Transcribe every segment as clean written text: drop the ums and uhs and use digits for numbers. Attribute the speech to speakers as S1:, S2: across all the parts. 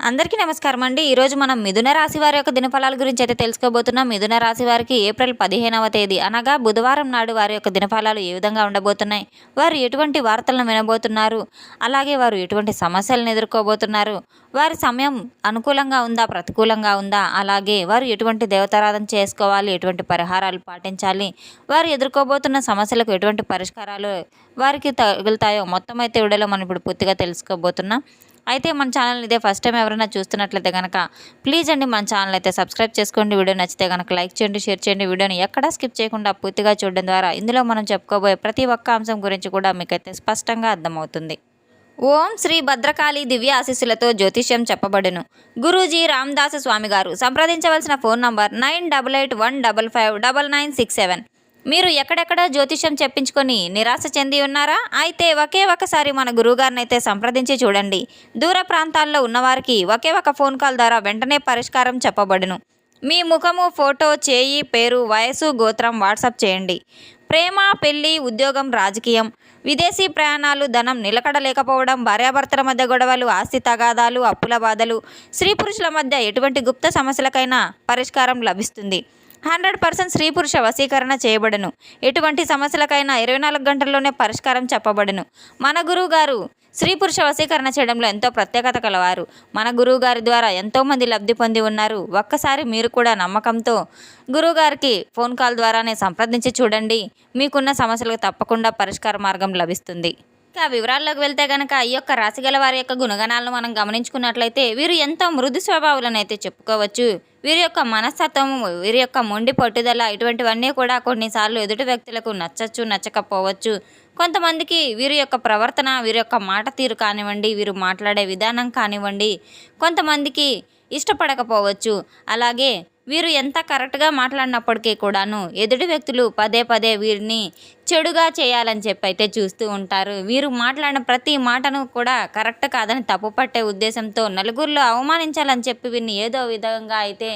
S1: అందరికీ నమస్కారం అండి. ఈరోజు మనం మిథున రాశి వారి యొక్క దినఫలాల గురించి అయితే తెలుసుకోబోతున్నాం. మిథున రాశి వారికి ఏప్రిల్ 15వ తేదీ అనగా బుధవారం నాడు వారి యొక్క దినఫలాలు ఏ విధంగా ఉండబోతున్నాయి, వారు ఎటువంటి వార్తలను వినబోతున్నారు, అలాగే వారు ఎటువంటి సమస్యలను ఎదుర్కోబోతున్నారు, వారి సమయం అనుకూలంగా ఉందా ప్రతికూలంగా ఉందా, అలాగే వారు ఎటువంటి దేవతారాధన చేసుకోవాలి, ఎటువంటి పరిహారాలు పాటించాలి, వారు ఎదుర్కోబోతున్న సమస్యలకు ఎటువంటి పరిష్కారాలు వారికి తగులుతాయో మొత్తం అయితే వీడియోలో మనం ఇప్పుడు పూర్తిగా తెలుసుకోబోతున్నాం. అయితే మన ఛానల్ ఇదే ఫస్ట్ టైం ఎవరైనా చూస్తున్నట్లయితే కనుక ప్లీజ్ అండి మన ఛానల్ అయితే సబ్స్క్రైబ్ చేసుకోండి. వీడియో నచ్చితే కనుక లైక్ చేయండి, షేర్ చేయండి. వీడియోని ఎక్కడా స్కిప్ చేయకుండా పూర్తిగా చూడడం ద్వారా ఇందులో మనం చెప్పుకోబోయే ప్రతి ఒక్క అంశం గురించి కూడా మీకైతే స్పష్టంగా అర్థమవుతుంది. ఓం శ్రీ భద్రకాళి దివ్య ఆశీస్సులతో జ్యోతిష్యం చెప్పబడును. గురూజీ రామదాసు స్వామి గారు. సంప్రదించవలసిన ఫోన్ నంబర్ 9881559967. మీరు ఎక్కడెక్కడ జ్యోతిష్యం చెప్పించుకొని నిరాశ చెంది ఉన్నారా? అయితే ఒకే ఒకసారి మన గురువుగారిని అయితే సంప్రదించి చూడండి. దూర ప్రాంతాల్లో ఉన్నవారికి ఒకే ఒక ఫోన్ కాల్ ద్వారా వెంటనే పరిష్కారం చెప్పబడును. మీ ముఖము, ఫోటో, చేయి, పేరు, వయసు, గోత్రం వాట్సాప్ చేయండి. ప్రేమ, పెళ్లి, ఉద్యోగం, రాజకీయం, విదేశీ ప్రయాణాలు, ధనం నిలకడ లేకపోవడం, భార్యాభర్తల మధ్య గొడవలు, ఆస్తి తగాదాలు, అప్పుల బాధలు, స్త్రీ పురుషుల మధ్య ఎటువంటి గుప్త సమస్యలకైనా పరిష్కారం లభిస్తుంది. 100% స్త్రీ పురుష వశీకరణ చేయబడును. ఎటువంటి సమస్యలకైనా 24 గంటల్లోనే పరిష్కారం చెప్పబడును. మన గురువు గారు స్త్రీ పురుష వశీకరణ చేయడంలో ఎంతో ప్రత్యేకత కలవారు. మన గురువు గారి ద్వారా ఎంతోమంది లబ్ధి పొంది ఉన్నారు. ఒక్కసారి మీరు కూడా నమ్మకంతో గురువుగారికి ఫోన్ కాల్ ద్వారానే సంప్రదించి చూడండి. మీకున్న సమస్యలకు తప్పకుండా పరిష్కార మార్గం లభిస్తుంది. ఇంకా వివరాల్లోకి వెళ్తే కనుక ఈ యొక్క రాశి గల వారి యొక్క గుణగణాలను మనం గమనించుకున్నట్లయితే వీరు ఎంతో మృదు స్వభావాలను అయితే చెప్పుకోవచ్చు. వీరి యొక్క మనస్తత్వం, వీరి యొక్క మొండి పట్టుదల ఇటువంటివన్నీ కూడా కొన్నిసార్లు ఎదుటి వ్యక్తులకు నచ్చచ్చు, నచ్చకపోవచ్చు. కొంతమందికి వీరి యొక్క ప్రవర్తన, వీరి యొక్క మాట తీరు కానివ్వండి, వీరు మాట్లాడే విధానం కానివ్వండి కొంతమందికి ఇష్టపడకపోవచ్చు. అలాగే వీరు ఎంత కరెక్ట్గా మాట్లాడినప్పటికీ కూడాను ఎదుటి వ్యక్తులు పదే పదే వీరిని చెడుగా చేయాలని చెప్పి అయితే చూస్తూ ఉంటారు. వీరు మాట్లాడిన ప్రతి మాటను కూడా కరెక్ట్ కాదని తప్పుపట్టే ఉద్దేశంతో నలుగురిలో అవమానించాలని చెప్పి వీరిని ఏదో విధంగా అయితే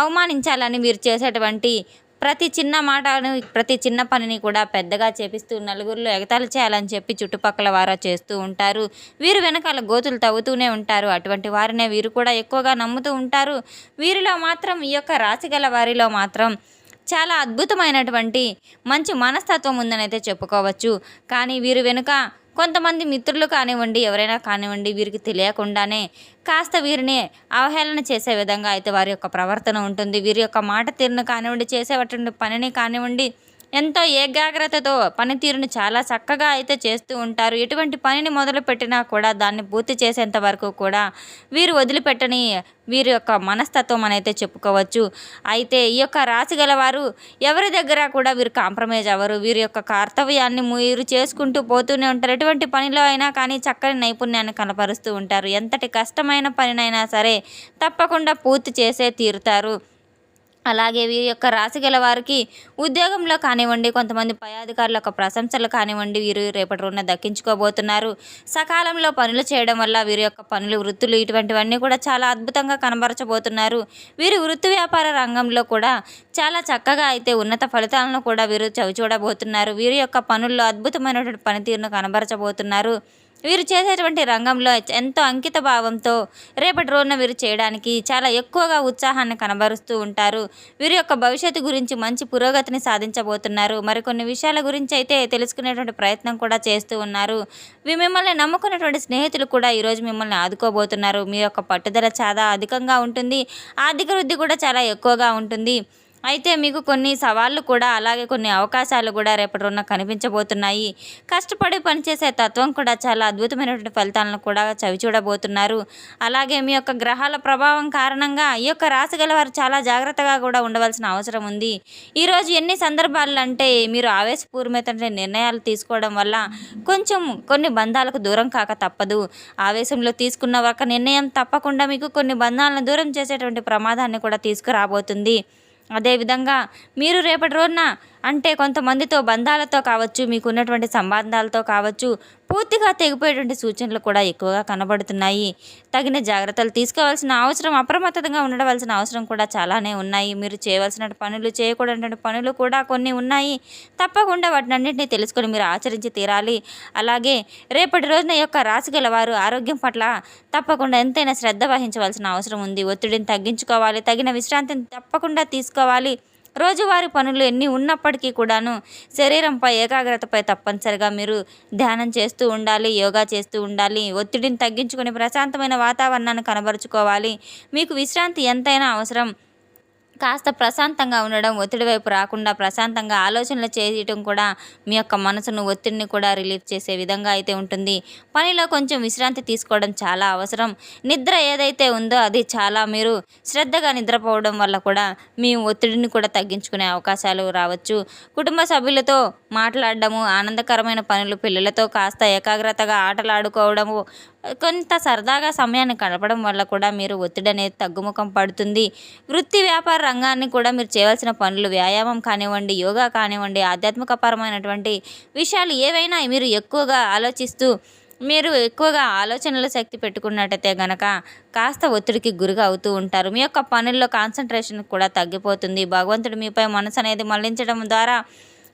S1: అవమానించాలని వీరు చేసేటువంటి ప్రతి చిన్న మాటను, ప్రతి చిన్న పనిని కూడా పెద్దగా చేపిస్తూ నలుగురిలో ఎగతాళి చేయాలని చెప్పి చుట్టుపక్కల వారు చేస్తూ ఉంటారు. వీరు వెనకాల గోతులు తవ్వుతూనే ఉంటారు. అటువంటి వారినే వీరు కూడా ఎక్కువగా నమ్ముతూ ఉంటారు. వీరిలో మాత్రం ఈ యొక్క రాశి గల వారిలో మాత్రం చాలా అద్భుతమైనటువంటి మంచి మనస్తత్వం ఉందని అయితే చెప్పుకోవచ్చు. కానీ వీరు వెనుక కొంతమంది మిత్రులు కానివ్వండి, ఎవరైనా కానివ్వండి, వీరికి తెలియకుండానే కాస్త వీరిని అవహేళన చేసే విధంగా అయితే వారి యొక్క ప్రవర్తన ఉంటుంది. వీరి యొక్క మాట తీరును కానివ్వండి, చేసేటువంటి పనిని కానివ్వండి ఎంతో ఏకాగ్రతతో పనితీరుని చాలా చక్కగా అయితే చేస్తూ ఉంటారు. ఎటువంటి పనిని మొదలుపెట్టినా కూడా దాన్ని పూర్తి చేసేంత వరకు కూడా వీరు వదిలిపెట్టని వీరి యొక్క మనస్తత్వం అనైతే చెప్పుకోవచ్చు. అయితే ఈ యొక్క రాశి గలవారు ఎవరి దగ్గర కూడా వీరు కాంప్రమైజ్ అవ్వరు. వీరి యొక్క కర్తవ్యాన్ని వీరు చేసుకుంటూ పోతూనే ఉంటారు. ఎటువంటి పనిలో అయినా కానీ చక్కని నైపుణ్యాన్ని కనపరుస్తూ ఉంటారు. ఎంతటి కష్టమైన పనినైనా సరే తప్పకుండా పూర్తి చేసే తీరుతారు. అలాగే వీరి యొక్క రాశి గల వారికి ఉద్యోగంలో కానివ్వండి, కొంతమంది పై అధికారుల యొక్క ప్రశంసలు కానివ్వండి వీరు రేపటి రోజున దక్కించుకోబోతున్నారు. సకాలంలో పనులు చేయడం వల్ల వీరి యొక్క పనులు, వృత్తులు ఇటువంటివన్నీ కూడా చాలా అద్భుతంగా కనబరచబోతున్నారు. వీరు వృత్తి వ్యాపార రంగంలో కూడా చాలా చక్కగా అయితే ఉన్నత ఫలితాలను కూడా వీరు చవిచూడబోతున్నారు. వీరి యొక్క పనుల్లో అద్భుతమైనటువంటి పనితీరును కనబరచబోతున్నారు. వీరు చేసేటువంటి రంగంలో ఎంతో అంకిత భావంతో రేపటి రోజున వీరు చేయడానికి చాలా ఎక్కువగా ఉత్సాహాన్ని కనబరుస్తూ ఉంటారు. వీరి యొక్క భవిష్యత్తు గురించి మంచి పురోగతిని సాధించబోతున్నారు. మరికొన్ని విషయాల గురించి అయితే తెలుసుకునేటువంటి ప్రయత్నం కూడా చేస్తూ ఉన్నారు. మిమ్మల్ని నమ్ముకున్నటువంటి స్నేహితులు కూడా ఈరోజు మిమ్మల్ని ఆదుకోబోతున్నారు. మీ యొక్క పట్టుదల చాలా అధికంగా ఉంటుంది. ఆర్థిక వృద్ధి కూడా చాలా ఎక్కువగా ఉంటుంది. అయితే మీకు కొన్ని సవాళ్ళు కూడా, అలాగే కొన్ని అవకాశాలు కూడా రేపటి రోజున కనిపించబోతున్నాయి. కష్టపడి పనిచేసే తత్వం కూడా చాలా అద్భుతమైనటువంటి ఫలితాలను కూడా చవిచూడబోతున్నారు. అలాగే మీ యొక్క గ్రహాల ప్రభావం కారణంగా ఈ యొక్క రాశి గల వారు చాలా జాగ్రత్తగా కూడా ఉండవలసిన అవసరం ఉంది. ఈరోజు ఎన్ని సందర్భాలు అంటే మీరు ఆవేశపూర్వకమైన నిర్ణయాలు తీసుకోవడం వల్ల కొంచెం కొన్ని బంధాలకు దూరం కాక తప్పదు. ఆవేశంలో తీసుకున్న ఒక నిర్ణయం తప్పకుండా మీకు కొన్ని బంధాలను దూరం చేసేటువంటి ప్రమాదాన్ని కూడా తీసుకురాబోతుంది. అదేవిధంగా మీరు రేపటి రోజున అంటే కొంతమందితో బంధాలతో కావచ్చు, మీకున్నటువంటి సంబంధాలతో కావచ్చు, పూర్తిగా తెగిపోయేటువంటి సూచనలు కూడా ఎక్కువగా కనబడుతున్నాయి. తగిన జాగ్రత్తలు తీసుకోవాల్సిన అవసరం, అప్రమత్తంగా ఉండవలసిన అవసరం కూడా చాలానే ఉన్నాయి. మీరు చేయవలసిన పనులు, చేయకూడనటువంటి పనులు కూడా కొన్ని ఉన్నాయి. తప్పకుండా వాటినన్నింటినీ తెలుసుకొని మీరు ఆచరించి తీరాలి. అలాగే రేపటి రోజున యొక్క రాశి గల వారు ఆరోగ్యం పట్ల తప్పకుండా ఎంతైనా శ్రద్ధ వహించవలసిన అవసరం ఉంది. ఒత్తిడిని తగ్గించుకోవాలి, తగిన విశ్రాంతిని తప్పకుండా తీసుకోవాలి. రోజువారీ పనులు ఎన్ని ఉన్నప్పటికీ కూడాను శరీరంపై ఏకాగ్రతపై తప్పనిసరిగా మీరు ధ్యానం చేస్తూ ఉండాలి, యోగా చేస్తూ ఉండాలి. ఒత్తిడిని తగ్గించుకొని ప్రశాంతమైన వాతావరణాన్ని కనబరుచుకోవాలి. మీకు విశ్రాంతి ఎంతైనా అవసరం. కాస్త ప్రశాంతంగా ఉండడం, ఒత్తిడి వైపు రాకుండా ప్రశాంతంగా ఆలోచనలు చేయటం కూడా మీ యొక్క మనసును, ఒత్తిడిని కూడా రిలీఫ్ చేసే విధంగా అయితే ఉంటుంది. పనిలో కొంచెం విశ్రాంతి తీసుకోవడం చాలా అవసరం. నిద్ర ఏదైతే ఉందో అది చాలా మీరు శ్రద్ధగా నిద్రపోవడం వల్ల కూడా మీ ఒత్తిడిని కూడా తగ్గించుకునే అవకాశాలు రావచ్చు. కుటుంబ సభ్యులతో మాట్లాడడము, ఆనందకరమైన పనులు, పిల్లలతో కాస్త ఏకాగ్రతగా ఆటలాడుకోవడము, కొంత సరదాగా సమయాన్ని గడపడం వల్ల కూడా మీరు ఒత్తిడి అనేది తగ్గుముఖం పడుతుంది. వృత్తి వ్యాపార రంగాన్ని కూడా మీరు చేయవలసిన పనులు, వ్యాయామం కానివ్వండి, యోగా కానివ్వండి, ఆధ్యాత్మికపరమైనటువంటి విషయాలు ఏవైనా మీరు ఎక్కువగా ఆలోచిస్తూ, మీరు ఎక్కువగా ఆలోచనల శక్తి పెట్టుకున్నట్టయితే గనక కాస్త ఒత్తిడికి గురిగా అవుతూ ఉంటారు. మీ యొక్క పనుల్లో కాన్సన్ట్రేషన్ కూడా తగ్గిపోతుంది. భగవంతుడు మీపై మనసు అనేది మళ్లించడం ద్వారా,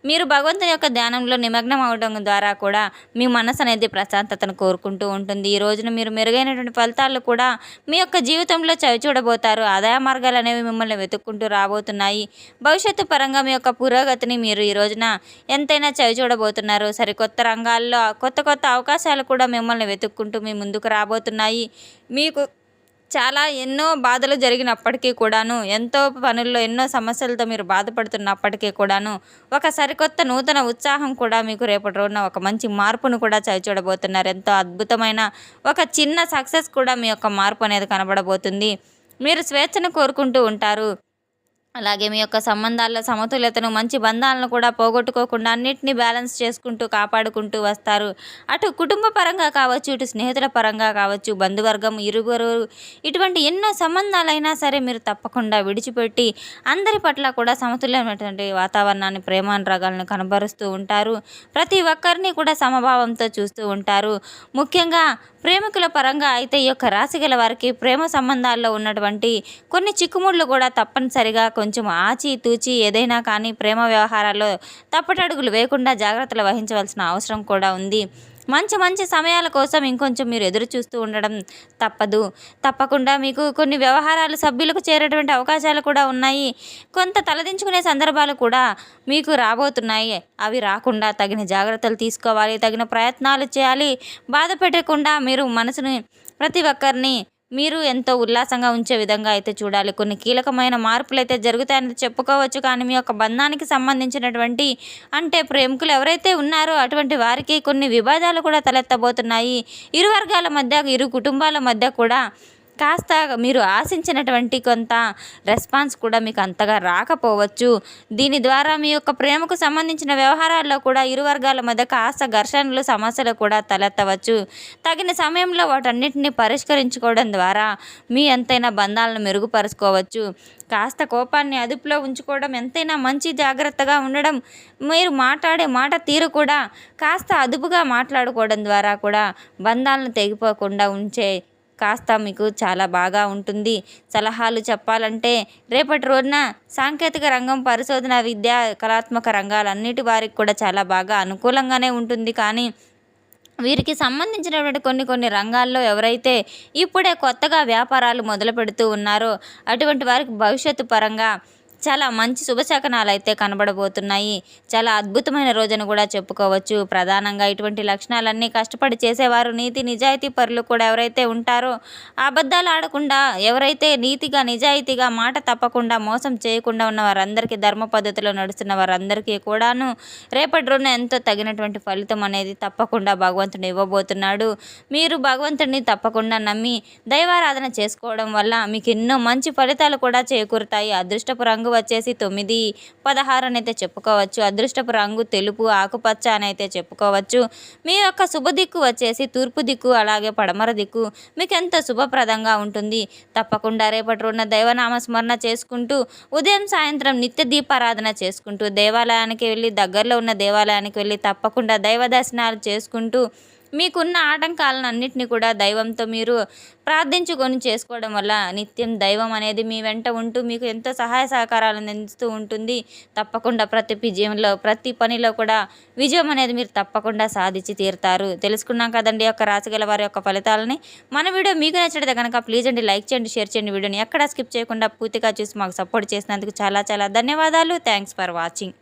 S1: మీరు భగవంతుని యొక్క ధ్యానంలో నిమగ్నం అవడం ద్వారా కూడా మీ మనసు అనేది ప్రశాంతతను కోరుకుంటూ ఉంటుంది. ఈ రోజున మీరు మెరుగైనటువంటి ఫలితాలు కూడా మీ యొక్క జీవితంలో చవిచూడబోతారు. ఆదాయ మార్గాలు అనేవి మిమ్మల్ని వెతుక్కుంటూ రాబోతున్నాయి. భవిష్యత్తు పరంగా మీ యొక్క పురోగతిని మీరు ఈ రోజున ఎంతైనా చవిచూడబోతున్నారు. సరికొత్త రంగాల్లో కొత్త కొత్త అవకాశాలు కూడా మిమ్మల్ని వెతుక్కుంటూ మీ ముందుకు రాబోతున్నాయి. మీకు చాలా ఎన్నో బాధలు జరిగినప్పటికీ కూడాను, ఎంతో పనుల్లో ఎన్నో సమస్యలతో మీరు బాధపడుతున్నప్పటికీ కూడాను, ఒక సరికొత్త నూతన ఉత్సాహం కూడా మీకు రేపటి రోజున ఒక మంచి మార్పును కూడా చవిచూడబోతున్నారు. ఎంతో అద్భుతమైన ఒక చిన్న సక్సెస్ కూడా మీ యొక్క మార్పు అనేది కనబడబోతుంది. మీరు స్వేచ్ఛను కోరుకుంటూ ఉంటారు. అలాగే మీ యొక్క సంబంధాల్లో సమతుల్యతను, మంచి బంధాలను కూడా పోగొట్టుకోకుండా అన్నిటినీ బ్యాలెన్స్ చేసుకుంటూ, కాపాడుకుంటూ వస్తారు. అటు కుటుంబ పరంగా కావచ్చు, ఇటు స్నేహితుల పరంగా కావచ్చు, బంధువర్గం, ఇరువురు, ఇటువంటి ఎన్నో సంబంధాలైనా సరే మీరు తప్పకుండా విడిచిపెట్టి అందరి పట్ల కూడా సమతుల్యమైనటువంటి వాతావరణాన్ని, ప్రేమానురాగాలను కనబరుస్తూ ఉంటారు. ప్రతి ఒక్కరిని కూడా సమభావంతో చూస్తూ ఉంటారు. ముఖ్యంగా ప్రేమికుల పరంగా అయితే ఈ యొక్క రాశి గల వారికి ప్రేమ సంబంధాల్లో ఉన్నటువంటి కొన్ని చిక్కుముళ్ళు కూడా తప్పనిసరిగా కొంచెం ఆచితూచి ఏదైనా కానీ ప్రేమ వ్యవహారాల్లో తప్పటడుగులు వేయకుండా జాగ్రత్తలు వహించవలసిన అవసరం కూడా ఉంది. మంచి మంచి సమయాల కోసం ఇంకొంచెం మీరు ఎదురు చూస్తూ ఉండడం తప్పదు. తప్పకుండా మీకు కొన్ని వ్యవహారాలు సభ్యులకు చేరేటువంటి అవకాశాలు కూడా ఉన్నాయి. కొంత తలదించుకునే సందర్భాలు కూడా మీకు రాబోతున్నాయి. అవి రాకుండా తగిన జాగ్రత్తలు తీసుకోవాలి, తగిన ప్రయత్నాలు చేయాలి. బాధ పెట్టకుండా మీరు మనసుని, ప్రతి ఒక్కరిని మీరు ఎంతో ఉల్లాసంగా ఉంచే విధంగా అయితే చూడాలి. కొన్ని కీలకమైన మార్పులు అయితే జరుగుతాయని చెప్పుకోవచ్చు. కానీ మీ యొక్క బంధానికి సంబంధించినటువంటి, అంటే ప్రేమికులు ఎవరైతే ఉన్నారో అటువంటి వారికి కొన్ని విభేదాలు కూడా తలెత్తబోతున్నాయి. ఇరు వర్గాల మధ్య, ఇరు కుటుంబాల మధ్య కూడా కాస్త మీరు ఆశించినటువంటి కొంత రెస్పాన్స్ కూడా మీకు అంతగా రాకపోవచ్చు. దీని ద్వారా మీ యొక్క ప్రేమకు సంబంధించిన వ్యవహారాల్లో కూడా ఇరు వర్గాల మధ్య కాస్త ఘర్షణలు, సమస్యలు కూడా తలెత్తవచ్చు. తగిన సమయంలో వాటన్నిటిని పరిష్కరించుకోవడం ద్వారా మీ ఎంతైనా బంధాలను మెరుగుపరుచుకోవచ్చు. కాస్త కోపాన్ని అదుపులో ఉంచుకోవడం ఎంతైనా మంచి. జాగ్రత్తగా ఉండడం, మీరు మాట్లాడే మాట తీరు కూడా కాస్త అదుపుగా మాట్లాడుకోవడం ద్వారా కూడా బంధాలను తెగిపోకుండా ఉంచే కాస్త మీకు చాలా బాగా ఉంటుంది. సలహాలు చెప్పాలంటే రేపటి రోజున సాంకేతిక రంగం, పరిశోధన, విద్య, కళాత్మక రంగాలన్నిటి వారికి కూడా చాలా బాగా అనుకూలంగానే ఉంటుంది. కానీ వీరికి సంబంధించినటువంటి కొన్ని రంగాల్లో ఎవరైతే ఇప్పుడే కొత్తగా వ్యాపారాలు మొదలు పెడుతూ ఉన్నారో అటువంటి వారికి భవిష్యత్తు పరంగా చాలా మంచి శుభశకనాలు అయితే కనబడబోతున్నాయి. చాలా అద్భుతమైన రోజును కూడా చెప్పుకోవచ్చు. ప్రధానంగా ఇటువంటి లక్షణాలన్నీ కష్టపడి చేసేవారు, నీతి నిజాయితీ పరులు కూడా ఎవరైతే ఉంటారో, అబద్ధాలు ఆడకుండా ఎవరైతే నీతిగా, నిజాయితీగా, మాట తప్పకుండా, మోసం చేయకుండా ఉన్న వారందరికీ, ధర్మ పద్ధతిలో నడుస్తున్న వారందరికీ కూడాను రేపటి రోజున ఎంతో తగినటువంటి ఫలితం అనేది తప్పకుండా భగవంతుడు ఇవ్వబోతున్నాడు. మీరు భగవంతుడిని తప్పకుండా నమ్మి దైవారాధన చేసుకోవడం వల్ల మీకు ఎన్నో మంచి ఫలితాలు కూడా చేకూరుతాయి. అదృష్టపు రంగు రంగు వచ్చేసి 9, 16 అని అయితే చెప్పుకోవచ్చు. అదృష్టపు రంగు తెలుపు, ఆకుపచ్చ అని అయితే చెప్పుకోవచ్చు. మీ యొక్క శుభ దిక్కు వచ్చేసి తూర్పు దిక్కు, అలాగే పడమర దిక్కు మీకు ఎంతో శుభప్రదంగా ఉంటుంది. తప్పకుండా రేపటి రోజున దైవనామ స్మరణ చేసుకుంటూ ఉదయం సాయంత్రం నిత్య దీపారాధన చేసుకుంటూ దేవాలయానికి వెళ్ళి, దగ్గరలో ఉన్న దేవాలయానికి వెళ్ళి తప్పకుండా దైవ దర్శనాలు చేసుకుంటూ మీకున్న ఆటంకాలను అన్నిటిని కూడా దైవంతో మీరు ప్రార్థించుకొని చేసుకోవడం వల్ల నిత్యం దైవం అనేది మీ వెంట ఉంటూ మీకు ఎంతో సహాయ సహకారాలను అందిస్తూ ఉంటుంది. తప్పకుండా ప్రతి విజయంలో, ప్రతి పనిలో కూడా విజయం అనేది మీరు తప్పకుండా సాధించి తీరుతారు. తెలుసుకున్నాం కదండి యొక్క రాశి గల వారి యొక్క ఫలితాలని. మన వీడియో మీకు నచ్చితే కనుక ప్లీజ్ అండి లైక్ చేయండి, షేర్ చేయండి. వీడియోని ఎక్కడా స్కిప్ చేయకుండా పూర్తిగా చూసి మాకు సపోర్ట్ చేసినందుకు చాలా చాలా ధన్యవాదాలు. Thanks for watching.